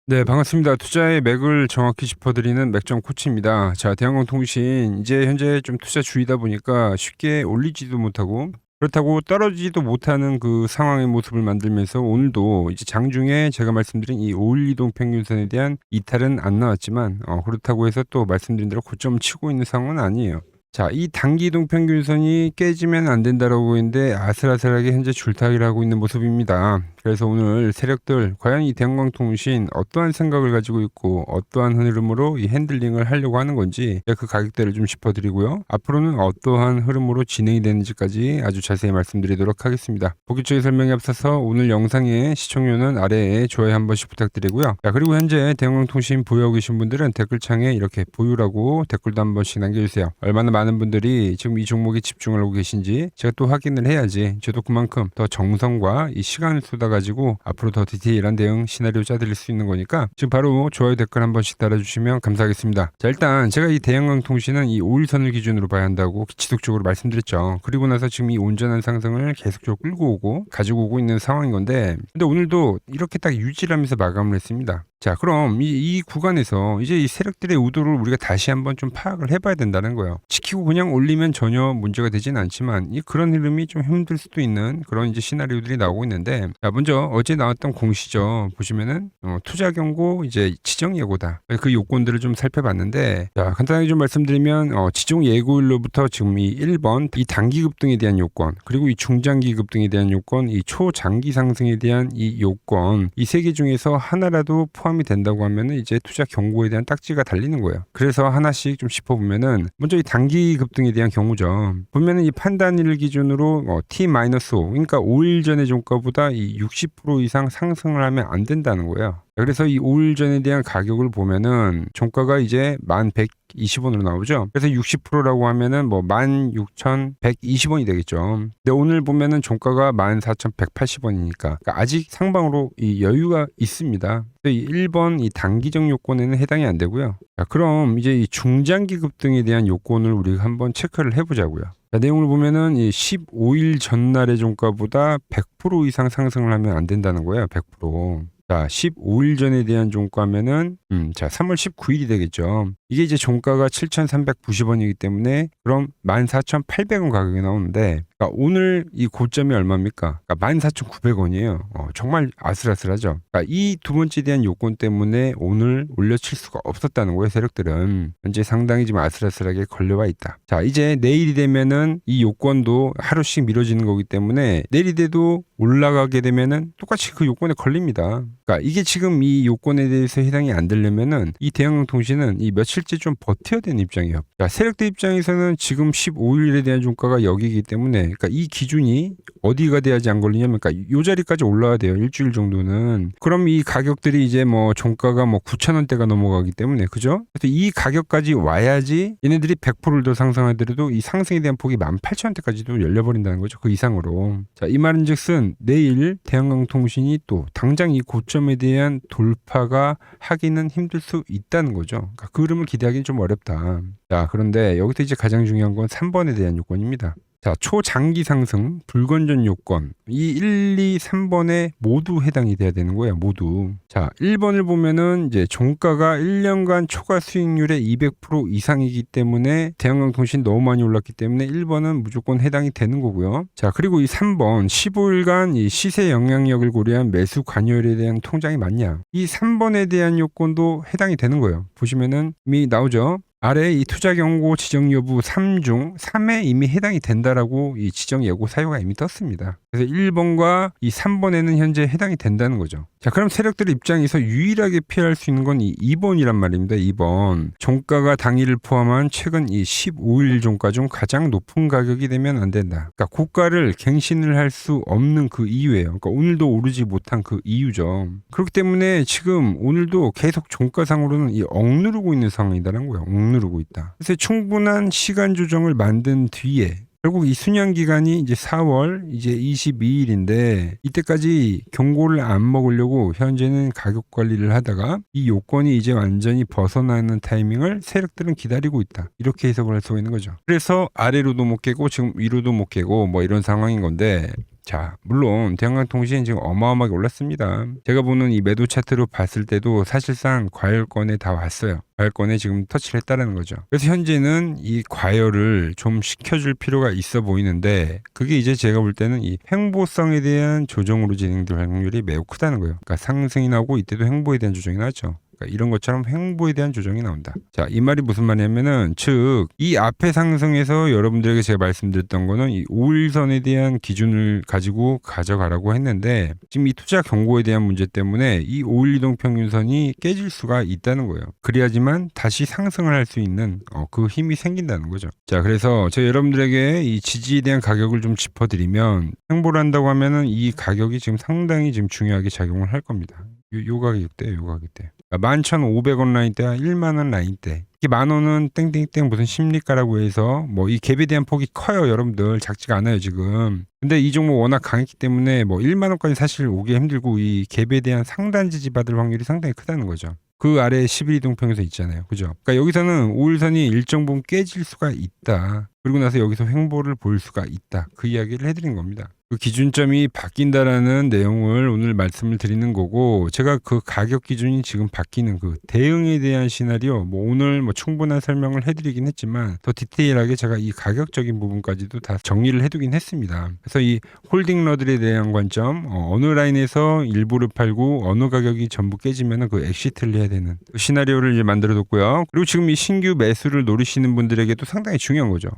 네, 반갑습니다. 투자의 맥을 정확히 짚어드리는 맥점 코치입니다. 자, 대한항공통신 이제 현재 좀 투자 주의다 보니까 쉽게 올리지도 못하고 그렇다고 떨어지지도 못하는 그 상황의 모습을 만들면서 오늘도 이제 장중에 제가 말씀드린 이 5일 이동 평균선에 대한 이탈은 안 나왔지만 그렇다고 해서 또 말씀드린 대로 고점 치고 있는 상황은 아니에요. 자, 이 단기 이동 평균선이 깨지면 안 된다라고 했는데 아슬아슬하게 현재 줄타기를 하고 있는 모습입니다. 그래서 오늘 세력들 과연 이 대한항공통신 어떠한 생각을 가지고 있고 어떠한 흐름으로 이 핸들링을 하려고 하는 건지 그 가격대를 좀 짚어드리고요. 앞으로는 어떠한 흐름으로 진행이 되는지까지 아주 자세히 말씀드리도록 하겠습니다. 보기적인 설명에 앞서서 오늘 영상의 시청료는 아래에 좋아요 한 번씩 부탁드리고요. 자, 그리고 현재 대한항공통신 보유하고 계신 분들은 댓글창에 이렇게 보유라고 댓글도 한 번씩 남겨주세요. 얼마나 많은 분들이 지금 이 종목에 집중을 하고 계신지 제가 또 확인을 해야지 저도 그만큼 더 정성과 이 시간을 쏟아가지고 앞으로 더 디테일한 대응 시나리오 짜드릴 수 있는 거니까 지금 바로 좋아요 댓글 한 번씩 달아주시면 감사하겠습니다. 자, 일단 제가 이 대한항공통신은 이 5일선을 기준으로 봐야 한다고 지속적으로 말씀드렸죠. 그리고 나서 지금 이 온전한 상승을 계속적으로 끌고 오고 가지고 오고 있는 상황인 건데 근데 오늘도 이렇게 딱 유지를 하면서 마감을 했습니다. 자, 그럼 이 구간에서 이제 이 세력들의 의도를 우리가 다시 한번 좀 파악을 해봐야 된다는 거예요. 지키고 그냥 올리면 전혀 문제가 되진 않지만 그런 흐름이 좀 힘들 수도 있는 그런 이제 시나리오들이 나오고 있는데, 자, 먼저 어제 나왔던 공시죠. 보시면은 투자 경고 이제 지정 예고다. 그 요건들을 좀 살펴봤는데, 자, 간단하게 좀 말씀드리면 지정 예고일로부터 지금 이 1번 이 단기 급등에 대한 요건, 그리고 이 중장기 급등에 대한 요건, 이 초장기 상승에 대한 이 요건, 이 세 개 중에서 하나라도 포함이 된다고 하면은 이제 투자 경고에 대한 딱지가 달리는 거예요. 그래서 하나씩 좀 짚어보면은 먼저 이 단기 급등에 대한 경우죠. 보면은 이 판단일 기준으로 T-5, 그러니까 5일 전의 종가보다 이 60% 이상 상승을 하면 안 된다는 거예요. 그래서 이 5일 전에 대한 가격을 보면은 종가가 이제 1120원으로 나오죠. 그래서 60%라고 하면은 뭐 16,120원이 되겠죠. 근데 오늘 보면은 종가가 14,180원이니까 그러니까 아직 상방으로 이 여유가 있습니다. 이 1번 이 단기적 요건에는 해당이 안 되고요. 자, 그럼 이제 이 중장기 급등에 대한 요건을 우리가 한번 체크를 해보자고요. 자, 내용을 보면은 이 15일 전날의 종가보다 100% 이상 상승을 하면 안 된다는 거예요. 100%. 자, 15일 전에 대한 종가면은 자, 3월 19일이 되겠죠. 이게 이제 종가가 7,390원이기 때문에 그럼 14,800원 가격이 나오는데, 그러니까 오늘 이 고점이 얼마입니까? 그러니까 14,900원이에요. 정말 아슬아슬하죠. 그러니까 이 두 번째에 대한 요건 때문에 오늘 올려칠 수가 없었다는 거예요. 세력들은 현재 상당히 지금 아슬아슬하게 걸려와 있다. 자, 이제 내일이 되면은 이 요건도 하루씩 미뤄지는 거기 때문에 내일이 돼도 올라가게 되면은 똑같이 그 요건에 걸립니다. 그러니까 이게 지금 이 요건에 대해서 해당이 안 되려면은 이 대한항공통신은 이 며칠째 좀 버텨야 되는 입장이에요. 자, 세력들 입장에서는 지금 15일에 대한 종가가 여기이기 때문에, 그러니까 이 기준이 어디가 돼야지 안 걸리냐면, 그러니까 요 자리까지 올라와야 돼요. 일주일 정도는. 그럼 이 가격들이 이제 뭐 종가가 뭐 9,000원대가 넘어가기 때문에, 그죠? 그래서 이 가격까지 와야지 얘네들이 100%를 더 상승하더라도 이 상승에 대한 폭이 18,000원대까지도 열려버린다는 거죠. 그 이상으로. 자, 이 말은즉슨 내일 대한항공통신이 또 당장 이 고점에 대한 돌파가 하기는 힘들 수 있다는 거죠. 그러니까 그 흐름을 기대하기는 좀 어렵다. 자, 그런데 여기서 이제 가장 중요한 건 3번에 대한 요건입니다. 자, 초장기 상승, 불건전 요건. 이 1, 2, 3번에 모두 해당이 돼야 되는 거예요. 모두. 자, 1번을 보면은 이제 종가가 1년간 초과 수익률의 200% 이상이기 때문에 대한항공통신 너무 많이 올랐기 때문에 1번은 무조건 해당이 되는 거고요. 자, 그리고 이 3번 15일간 이 시세 영향력을 고려한 매수 관여율에 대한 통장이 맞냐? 이 3번에 대한 요건도 해당이 되는 거예요. 보시면은 이미 나오죠. 아래 이 투자 경고 지정 여부 3중 3에 이미 해당이 된다라고 이 지정 예고 사유가 이미 떴습니다. 그래서 1번과 이 3번에는 현재 해당이 된다는 거죠. 자, 그럼 세력들 입장에서 유일하게 피할 수 있는 건 이 2번이란 말입니다. 2번. 종가가 당일을 포함한 최근 이 15일 종가 중 가장 높은 가격이 되면 안 된다. 그러니까 고가를 갱신을 할 수 없는 그 이유예요. 그러니까 오늘도 오르지 못한 그 이유죠. 그렇기 때문에 지금 오늘도 계속 종가상으로는 이 억누르고 있는 상황이라는 거예요. 억누르고 있다. 그래서 충분한 시간 조정을 만든 뒤에 결국 이 순양 기간이 이제 4월 이제 22일인데 이때까지 경고를 안 먹으려고 현재는 가격 관리를 하다가 이 요건이 이제 완전히 벗어나는 타이밍을 세력들은 기다리고 있다. 이렇게 해석을 할 수가 있는 거죠. 그래서 아래로도 못 깨고 지금 위로도 못 깨고 뭐 이런 상황인 건데, 자, 물론 대한항공통신 지금 어마어마하게 올랐습니다. 제가 보는 이 매도 차트로 봤을 때도 사실상 과열권에 다 왔어요. 과열권에 지금 터치를 했다는 거죠. 그래서 현재는 이 과열을 좀 시켜줄 필요가 있어 보이는데, 그게 이제 제가 볼 때는 이 횡보성에 대한 조정으로 진행될 확률이 매우 크다는 거예요. 그러니까 상승이 나오고 이때도 횡보에 대한 조정이 나왔죠. 그러니까 이런 것처럼 횡보에 대한 조정이 나온다. 자, 이 말이 무슨 말이냐면은, 즉 이 앞에 상승에서 여러분들에게 제가 말씀드렸던 거는 이 5일선에 대한 기준을 가지고 가져가라고 했는데, 지금 이 투자 경고에 대한 문제 때문에 이 5일 이동 평균선이 깨질 수가 있다는 거예요. 그래야지만 다시 상승을 할 수 있는 그 힘이 생긴다는 거죠. 자, 그래서 제가 여러분들에게 이 지지에 대한 가격을 좀 짚어드리면, 횡보를 한다고 하면은 이 가격이 지금 상당히 지금 중요하게 작용을 할 겁니다. 요 가격대, 요 가격대. 11,500원 라인대와 1만원 라인대. 이게 만원은 땡땡땡 무슨 심리가라고 해서 뭐 이 갭에 대한 폭이 커요. 여러분들 작지가 않아요 지금. 근데 이 종목 워낙 강했기 때문에 뭐 1만원까지 사실 오기 힘들고, 이 갭에 대한 상단 지지 받을 확률이 상당히 크다는 거죠. 그 아래에 11일 이동평균선 있잖아요. 그죠? 그러니까 여기서는 5일선이 일정 부분 깨질 수가 있다. 그리고 나서 여기서 횡보를 볼 수가 있다. 그 이야기를 해드린 겁니다. 그 기준점이 바뀐다라는 내용을 오늘 말씀을 드리는 거고, 제가 그 가격 기준이 지금 바뀌는 그 대응에 대한 시나리오, 뭐 오늘 뭐 충분한 설명을 해드리긴 했지만 더 디테일하게 제가 이 가격적인 부분까지도 다 정리를 해두긴 했습니다. 그래서 이 홀딩 러들에 대한 관점, 어느 라인에서 일부를 팔고 어느 가격이 전부 깨지면 그 엑시트를 해야 되는 그 시나리오를 이제 만들어뒀고요. 그리고 지금 이 신규 매수를 노리시는 분들에게도 상당히 중요한 거죠.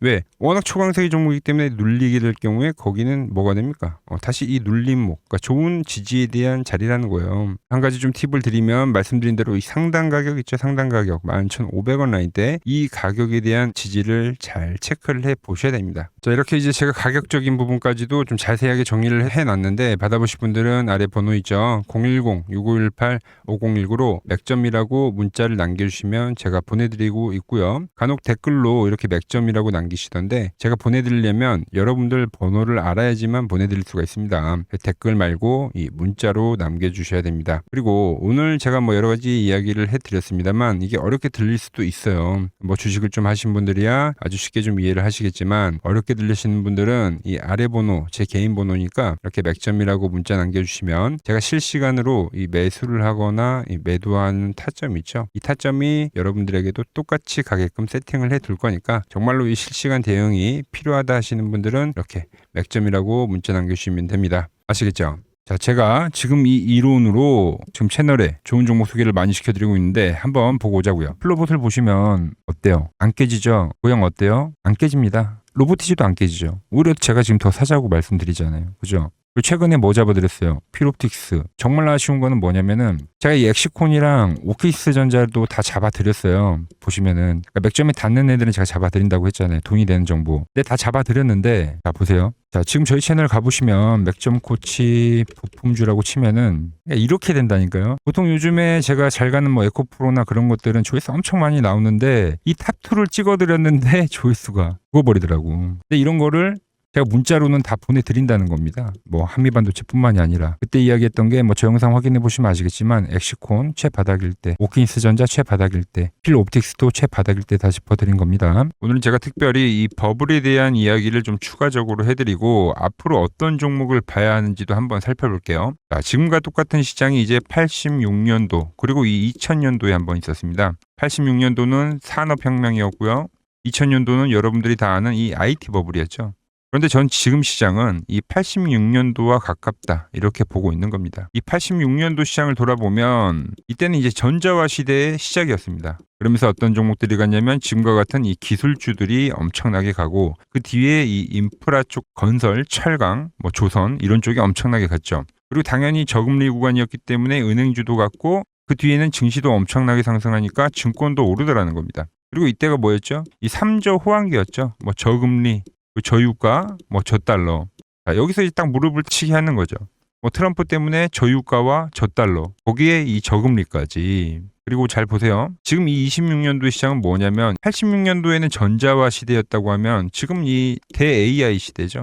왜? 워낙 초강세의 종목이기 때문에 눌리게 될 경우에 거기는 뭐가 됩니까? 다시 이 눌림목, 그러니까 좋은 지지에 대한 자리라는 거예요. 한 가지 좀 팁을 드리면, 말씀드린 대로 이 상단 가격 있죠? 상단 가격 11,500원 라인대, 이 가격에 대한 지지를 잘 체크를 해 보셔야 됩니다. 자, 이렇게 이제 제가 가격적인 부분까지도 좀 자세하게 정리를 해놨는데, 받아보실 분들은 아래 번호 있죠? 010-6518-5019로 맥점이라고 문자를 남겨주시면 제가 보내드리고 있고요. 간혹 댓글로 이렇게 맥점이라고 남기시던데, 제가 보내드리려면 여러분들 번호를 알아야지만 보내드릴 수가 있습니다. 댓글 말고 이 문자로 남겨주셔야 됩니다. 그리고 오늘 제가 뭐 여러 가지 이야기를 해드렸습니다만, 이게 어렵게 들릴 수도 있어요. 뭐 주식을 좀 하신 분들이야 아주 쉽게 좀 이해를 하시겠지만, 어렵게 들리시는 분들은 이 아래 번호, 제 개인 번호니까 이렇게 맥점이라고 문자 남겨주시면 제가 실시간으로 이 매수를 하거나 이 매도하는 타점 있죠? 이 타점이 여러분들에게도 똑같이 가게끔 세팅을 해 둘 거니까, 정말로 이 실시간 대응이 필요하다 하시는 분들은 이렇게 맥점이라고 문자 남겨주시면 됩니다. 아시겠죠? 자, 제가 지금 이 이론으로 지금 채널에 좋은 종목 소개를 많이 시켜드리고 있는데, 한번 보고 오자고요. 플로봇을 보시면 어때요? 안 깨지죠? 모양 어때요? 안 깨집니다. 로보티지도 안 깨지죠. 오히려 제가 지금 더 사자고 말씀드리잖아요. 그죠? 그리고 최근에 뭐 잡아드렸어요? 필옵틱스. 정말 아쉬운 거는 뭐냐면은, 제가 이 엑시콘이랑 오키스 전자도 다 잡아드렸어요. 보시면은 그러니까 맥점에 닿는 애들은 제가 잡아드린다고 했잖아요. 돈이 되는 정보. 근데 다 잡아드렸는데, 자 보세요. 자, 지금 저희 채널 가보시면 맥점 코치 부품주라고 치면은 이렇게 된다니까요. 보통 요즘에 제가 잘 가는 뭐 에코프로나 그런 것들은 조회수 엄청 많이 나오는데, 이 탑2를 찍어드렸는데 조회수가 죽어버리더라고. 근데 이런 거를 제가 문자로는 다 보내드린다는 겁니다. 뭐 한미반도체뿐만이 아니라 그때 이야기했던 게, 뭐 저 영상 확인해 보시면 아시겠지만, 엑시콘 최바닥일 때, 오킨스 전자 최바닥일 때, 필옵틱스도 최바닥일 때 다 짚어드린 겁니다. 오늘은 제가 특별히 이 버블에 대한 이야기를 좀 추가적으로 해드리고, 앞으로 어떤 종목을 봐야 하는지도 한번 살펴볼게요. 자, 지금과 똑같은 시장이 이제 86년도 그리고 이 2000년도에 한번 있었습니다. 86년도는 산업혁명이었고요. 2000년도는 여러분들이 다 아는 이 IT 버블이었죠. 그런데 전 지금 시장은 이 86년도와 가깝다, 이렇게 보고 있는 겁니다. 이 86년도 시장을 돌아보면 이때는 이제 전자화 시대의 시작이었습니다. 그러면서 어떤 종목들이 갔냐면, 지금과 같은 이 기술주들이 엄청나게 가고, 그 뒤에 이 인프라 쪽 건설, 철강, 뭐 조선 이런 쪽이 엄청나게 갔죠. 그리고 당연히 저금리 구간이었기 때문에 은행주도 갔고, 그 뒤에는 증시도 엄청나게 상승하니까 증권도 오르더라는 겁니다. 그리고 이때가 뭐였죠? 이 3저 호황기였죠. 뭐 저금리, 저유가, 뭐 저달러. 자, 여기서 이제 딱 무릎을 치게 하는 거죠. 뭐 트럼프 때문에 저유가와 저달러, 거기에 이 저금리까지. 그리고 잘 보세요. 지금 이 26년도 시장은 뭐냐면, 86년도에는 전자화 시대였다고 하면 지금 이 대 AI 시대죠.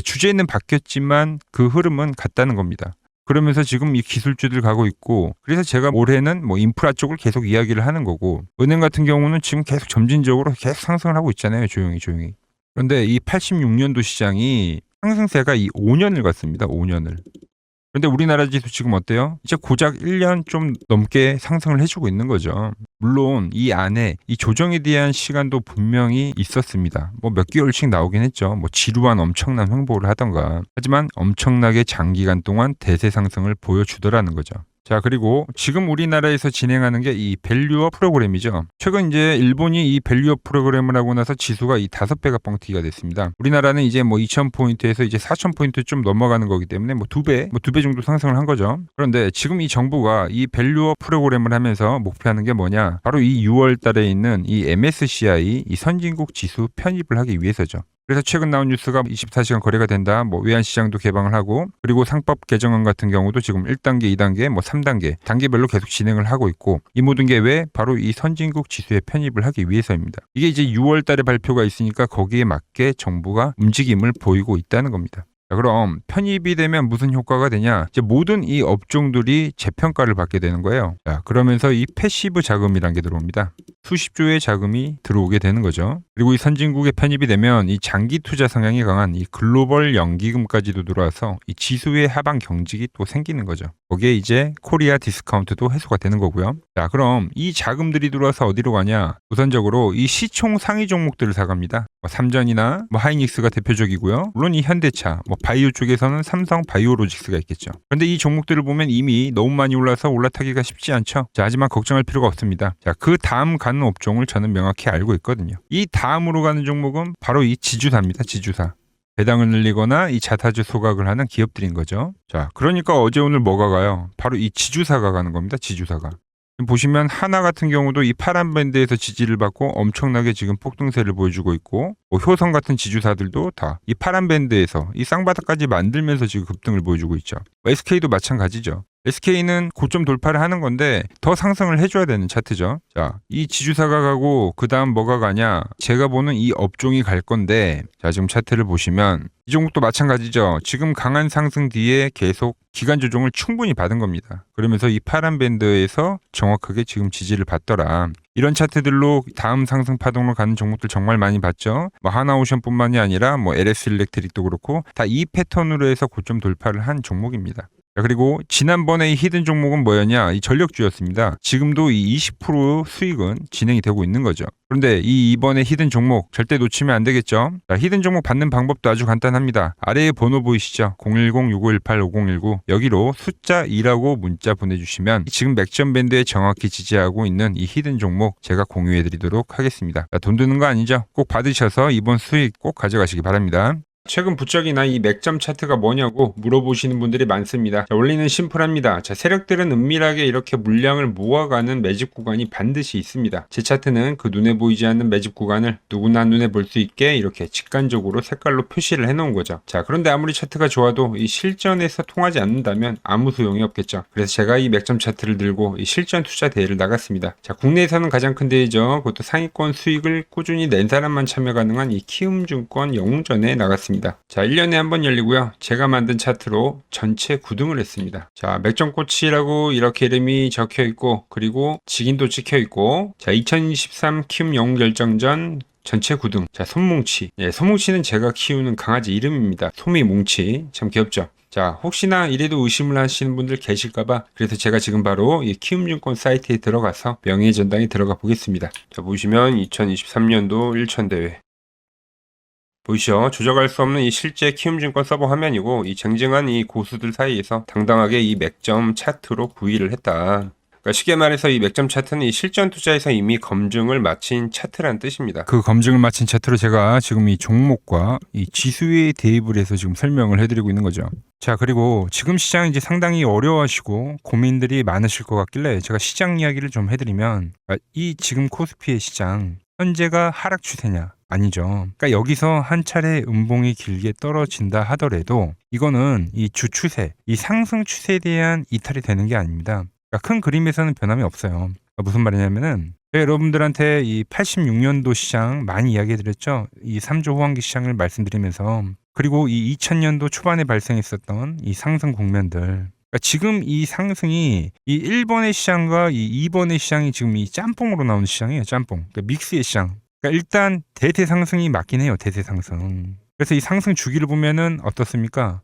주제는 바뀌었지만 그 흐름은 같다는 겁니다. 그러면서 지금 이 기술주들 가고 있고, 그래서 제가 올해는 뭐 인프라 쪽을 계속 이야기를 하는 거고, 은행 같은 경우는 지금 계속 점진적으로 계속 상승을 하고 있잖아요. 조용히. 그런데 이 86년도 시장이 상승세가 이 5년을 갔습니다. 5년을. 근데 우리나라 지수 지금 어때요? 이제 고작 1년 좀 넘게 상승을 해주고 있는 거죠. 물론 이 안에 이 조정에 대한 시간도 분명히 있었습니다. 뭐 몇 개월씩 나오긴 했죠. 뭐 지루한 엄청난 횡보를 하던가. 하지만 엄청나게 장기간 동안 대세 상승을 보여주더라는 거죠. 자, 그리고 지금 우리나라에서 진행하는 게 이 밸류업 프로그램이죠. 최근 이제 일본이 이 밸류업 프로그램을 하고 나서 지수가 이 5배가 뻥튀기가 됐습니다. 우리나라는 이제 뭐 2,000포인트에서 이제 4,000포인트 좀 넘어가는 거기 때문에 뭐 2배 정도 상승을 한 거죠. 그런데 지금 이 정부가 이 밸류업 프로그램을 하면서 목표하는 게 뭐냐? 바로 이 6월 달에 있는 이 MSCI 이 선진국 지수 편입을 하기 위해서죠. 그래서 최근 나온 뉴스가 24시간 거래가 된다. 뭐 외환시장도 개방을 하고 그리고 상법 개정안 같은 경우도 지금 1단계, 2단계, 뭐 3단계 단계별로 계속 진행을 하고 있고 이 모든 게 왜? 바로 이 선진국 지수에 편입을 하기 위해서입니다. 이게 이제 6월 달에 발표가 있으니까 거기에 맞게 정부가 움직임을 보이고 있다는 겁니다. 자, 그럼 편입이 되면 무슨 효과가 되냐? 이제 모든 이 업종들이 재평가를 받게 되는 거예요. 자, 그러면서 이 패시브 자금이란 게 들어옵니다. 수십조의 자금이 들어오게 되는 거죠. 그리고 이 선진국에 편입이 되면 이 장기 투자 성향이 강한 이 글로벌 연기금까지도 들어와서 이 지수의 하방 경직이 또 생기는 거죠. 거기에 이제 코리아 디스카운트도 해소가 되는 거고요. 자, 그럼 이 자금들이 들어와서 어디로 가냐? 우선적으로 이 시총 상위 종목들을 사갑니다. 뭐 삼전이나 뭐 하이닉스가 대표적이고요. 물론 이 현대차, 뭐 바이오 쪽에서는 삼성 바이오로직스가 있겠죠. 그런데 이 종목들을 보면 이미 너무 많이 올라서 올라타기가 쉽지 않죠. 자, 하지만 걱정할 필요가 없습니다. 자, 그 다음 가는 업종을 저는 명확히 알고 있거든요. 이 다음으로 가는 종목은 바로 이 지주사입니다. 지주사. 배당을 늘리거나 이 자사주 소각을 하는 기업들인 거죠. 자, 그러니까 어제 오늘 뭐가 가요? 바로 이 지주사가 가는 겁니다. 지주사가. 보시면 하나 같은 경우도 이 파란 밴드에서 지지를 받고 엄청나게 지금 폭등세를 보여주고 있고 뭐 효성 같은 지주사들도 다 이 파란 밴드에서 이 쌍바닥까지 만들면서 지금 급등을 보여주고 있죠. SK도 마찬가지죠. SK는 고점 돌파를 하는 건데 더 상승을 해줘야 되는 차트죠. 자, 이 지주사가 가고 그 다음 뭐가 가냐? 제가 보는 이 업종이 갈 건데 자, 지금 차트를 보시면 이 종목도 마찬가지죠. 지금 강한 상승 뒤에 계속 기간 조정을 충분히 받은 겁니다. 그러면서 이 파란 밴드에서 정확하게 지금 지지를 받더라. 이런 차트들로 다음 상승 파동으로 가는 종목들 정말 많이 봤죠. 뭐 하나오션뿐만이 아니라 뭐 LS 일렉트릭도 그렇고 다 이 패턴으로 해서 고점 돌파를 한 종목입니다. 자, 그리고 지난번에 이 히든 종목은 뭐였냐? 이 전력주였습니다. 지금도 이 20% 수익은 진행이 되고 있는 거죠. 그런데 이번에 히든 종목 절대 놓치면 안 되겠죠? 자, 히든 종목 받는 방법도 아주 간단합니다. 아래에 번호 보이시죠? 010-6518-5019 여기로 숫자 2라고 문자 보내주시면 지금 맥점 밴드에 정확히 지지하고 있는 이 히든 종목 제가 공유해드리도록 하겠습니다. 자, 돈 드는 거 아니죠? 꼭 받으셔서 이번 수익 꼭 가져가시기 바랍니다. 최근 부쩍이나 이 맥점 차트가 뭐냐고 물어보시는 분들이 많습니다. 자, 원리는 심플합니다. 자, 세력들은 은밀하게 이렇게 물량을 모아가는 매집 구간이 반드시 있습니다. 제 차트는 그 눈에 보이지 않는 매집 구간을 누구나 눈에 볼 수 있게 이렇게 직관적으로 색깔로 표시를 해놓은 거죠. 자, 그런데 아무리 차트가 좋아도 이 실전에서 통하지 않는다면 아무 소용이 없겠죠. 그래서 제가 이 맥점 차트를 들고 이 실전 투자 대회를 나갔습니다. 자, 국내에서는 가장 큰 대회죠. 그것도 상위권 수익을 꾸준히 낸 사람만 참여 가능한 이 키움증권 영웅전에 나갔습니다. 자, 1년에 한 번 열리고요. 제가 만든 차트로 전체 9등을 했습니다. 자, 맥점코치라고 이렇게 이름이 적혀 있고 그리고 직인도 찍혀 있고 자, 2023 키움 영웅 결정전 전체 9등. 자, 솜뭉치. 예, 솜뭉치는 제가 키우는 강아지 이름입니다. 솜이뭉치. 참 귀엽죠? 자, 혹시나 이래도 의심을 하시는 분들 계실까봐 그래서 제가 지금 바로 이 키움증권 사이트에 들어가서 명예의 전당에 들어가 보겠습니다. 자, 보시면 2023년도 1천대회 보이시죠? 조작할 수 없는 이 실제 키움증권 서버 화면이고 이 쟁쟁한 이 고수들 사이에서 당당하게 이 맥점 차트로 구의를 했다. 그러니까 쉽게 말해서 이 맥점 차트는 이 실전 투자에서 이미 검증을 마친 차트라는 뜻입니다. 그 검증을 마친 차트로 제가 지금 이 종목과 이 지수에 대입을 해서 지금 설명을 해드리고 있는 거죠. 자, 그리고 지금 시장 이제 상당히 어려워하시고 고민들이 많으실 것 같길래 제가 시장 이야기를 좀 해드리면 이 지금 코스피의 시장 현재가 하락 추세냐? 아니죠. 그러니까 여기서 한 차례 음봉이 길게 떨어진다 하더라도 이거는 이 주추세, 이 상승 추세에 대한 이탈이 되는 게 아닙니다. 그러니까 큰 그림에서는 변함이 없어요. 그러니까 무슨 말이냐면은 제가 여러분들한테 이 86년도 시장 많이 이야기해드렸죠. 이 3조 호황기 시장을 말씀드리면서 그리고 이 2000년도 초반에 발생했었던 이 상승 국면들 그러니까 지금 이 상승이 이 1번의 시장과 이 2번의 시장이 지금 이 짬뽕으로 나오는 시장이에요. 짬뽕. 그러니까 믹스의 시장. 그러니까 일단 대세 상승이 맞긴 해요. 대세 상승. 그래서 이 상승 주기를 보면은 어떻습니까?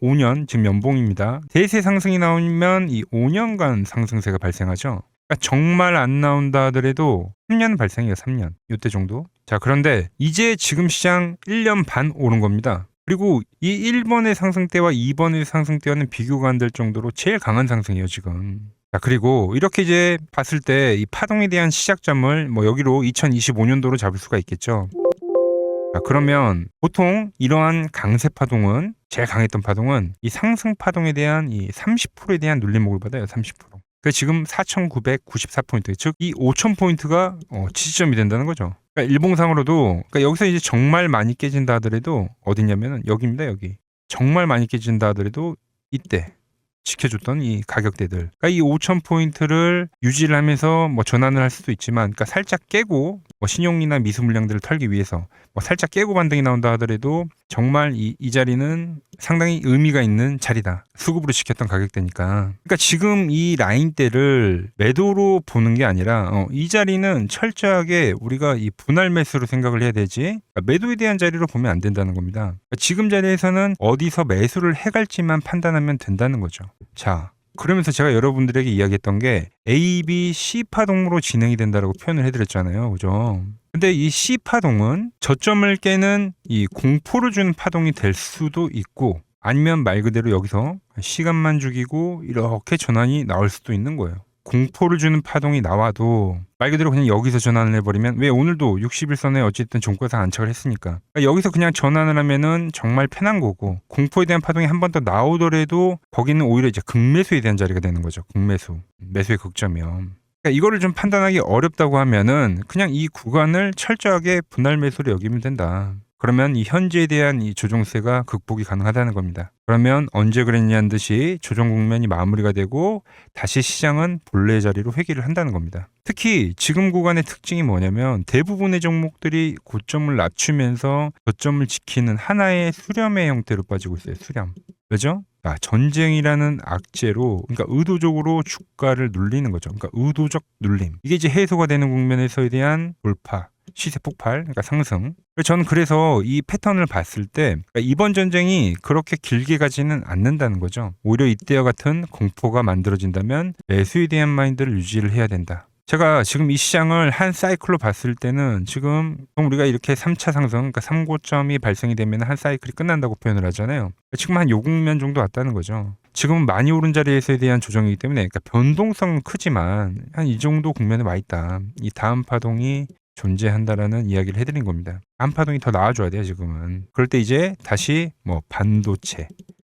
5년, 지금 연봉입니다. 대세 상승이 나오면 이 5년간 상승세가 발생하죠. 그러니까 정말 안 나온다 하더라도 3년 발생해요. 3년. 이때 정도. 자, 그런데 이제 지금 시장 1년 반 오른 겁니다. 그리고 이 1번의 상승 때와 2번의 상승 때와는 비교가 안 될 정도로 제일 강한 상승이에요, 지금. 자, 그리고 이렇게 이제 봤을 때 이 파동에 대한 시작점을 뭐 여기로 2025년도로 잡을 수가 있겠죠. 자, 그러면 보통 이러한 강세 파동은, 제일 강했던 파동은 이 상승 파동에 대한 이 30%에 대한 눌림목을 받아요. 30%. 그 지금 4,994포인트, 즉 이 5,000포인트가 지지점이 된다는 거죠. 그러니까 일봉상으로도, 그러니까 여기서 이제 정말 많이 깨진다 하더라도 어디냐면은 여기입니다. 여기. 정말 많이 깨진다 하더라도 이때 지켜줬던 이 가격대들. 그러니까 이 5,000포인트를 유지를 하면서 뭐 전환을 할 수도 있지만, 그러니까 살짝 깨고 뭐 신용이나 미수 물량들을 털기 위해서 뭐 살짝 깨고 반등이 나온다 하더라도 정말 이 자리는 상당히 의미가 있는 자리다. 수급으로 지켰던 가격대니까. 그러니까 지금 이 라인대를 매도로 보는 게 아니라 이 자리는 철저하게 우리가 이 분할 매수로 생각을 해야 되지, 그러니까 매도에 대한 자리로 보면 안 된다는 겁니다. 그러니까 지금 자리에서는 어디서 매수를 해갈지만 판단하면 된다는 거죠. 자, 그러면서 제가 여러분들에게 이야기했던 게 A, B, C 파동으로 진행이 된다라고 표현을 해드렸잖아요. 그죠? 근데 이 C 파동은 저점을 깨는 이 공포를 주는 파동이 될 수도 있고, 아니면 말 그대로 여기서 시간만 죽이고 이렇게 전환이 나올 수도 있는 거예요. 공포를 주는 파동이 나와도 말 그대로 그냥 여기서 전환을 해버리면, 왜 오늘도 60일선에 어쨌든 종가상 안착을 했으니까, 그러니까 여기서 그냥 전환을 하면은 정말 편한 거고, 공포에 대한 파동이 한 번 더 나오더라도 거기는 오히려 이제 극매수에 대한 자리가 되는 거죠. 극매수, 매수의 극점이요. 그러니까 이거를 좀 판단하기 어렵다고 하면은 그냥 이 구간을 철저하게 분할 매수로 여기면 된다. 그러면 이 현재에 대한 이 조정세가 극복이 가능하다는 겁니다. 그러면 언제 그랬냐는 듯이 조정 국면이 마무리가 되고 다시 시장은 본래의 자리로 회귀를 한다는 겁니다. 특히 지금 구간의 특징이 뭐냐면 대부분의 종목들이 고점을 낮추면서 저점을 지키는 하나의 수렴의 형태로 빠지고 있어요. 수렴. 그죠? 전쟁이라는 악재로, 그러니까 의도적으로 주가를 눌리는 거죠. 그러니까 의도적 눌림. 이게 이제 해소가 되는 국면에서에 대한 돌파, 시세 폭발, 그러니까 상승. 저는 그래서 이 패턴을 봤을 때 그러니까 이번 전쟁이 그렇게 길게 가지는 않는다는 거죠. 오히려 이때와 같은 공포가 만들어진다면 매수에 대한 마인드를 유지를 해야 된다. 제가 지금 이 시장을 한 사이클로 봤을 때는 지금 우리가 이렇게 3차 상승, 그러니까 3고점이 발생이 되면 한 사이클이 끝난다고 표현을 하잖아요. 지금 한 요 국면 정도 왔다는 거죠. 지금은 많이 오른 자리에서에 대한 조정이기 때문에, 그러니까 변동성은 크지만 한 이 정도 국면에 와 있다. 이 다음 파동이 존재한다라는 이야기를 해드린 겁니다. 다음 파동이 더 나와줘야 돼요, 지금은. 그럴 때 이제 다시 뭐 반도체,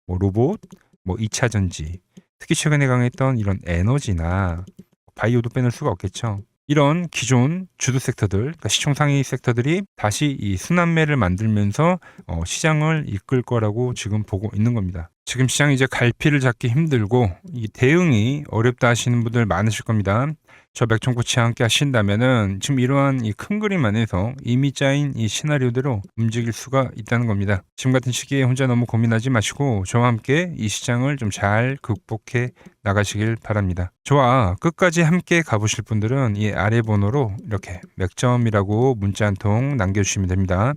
뭐 로봇, 뭐 2차 전지, 특히 최근에 강했던 이런 에너지나 바이오도 빼놓을 수가 없겠죠. 이런 기존 주도 섹터들, 그러니까 시총 상위 섹터들이 다시 이 순환매를 만들면서 시장을 이끌 거라고 지금 보고 있는 겁니다. 지금 시장이 이제 갈피를 잡기 힘들고 이 대응이 어렵다 하시는 분들 많으실 겁니다. 저 맥종코치와 함께 하신다면은 지금 이러한 이 큰 그림 안에서 이미 짜인 이 시나리오대로 움직일 수가 있다는 겁니다. 지금 같은 시기에 혼자 너무 고민하지 마시고 저와 함께 이 시장을 좀 잘 극복해 나가시길 바랍니다. 저와 끝까지 함께 가보실 분들은 이 아래 번호로 이렇게 맥점이라고 문자 한 통 남겨주시면 됩니다.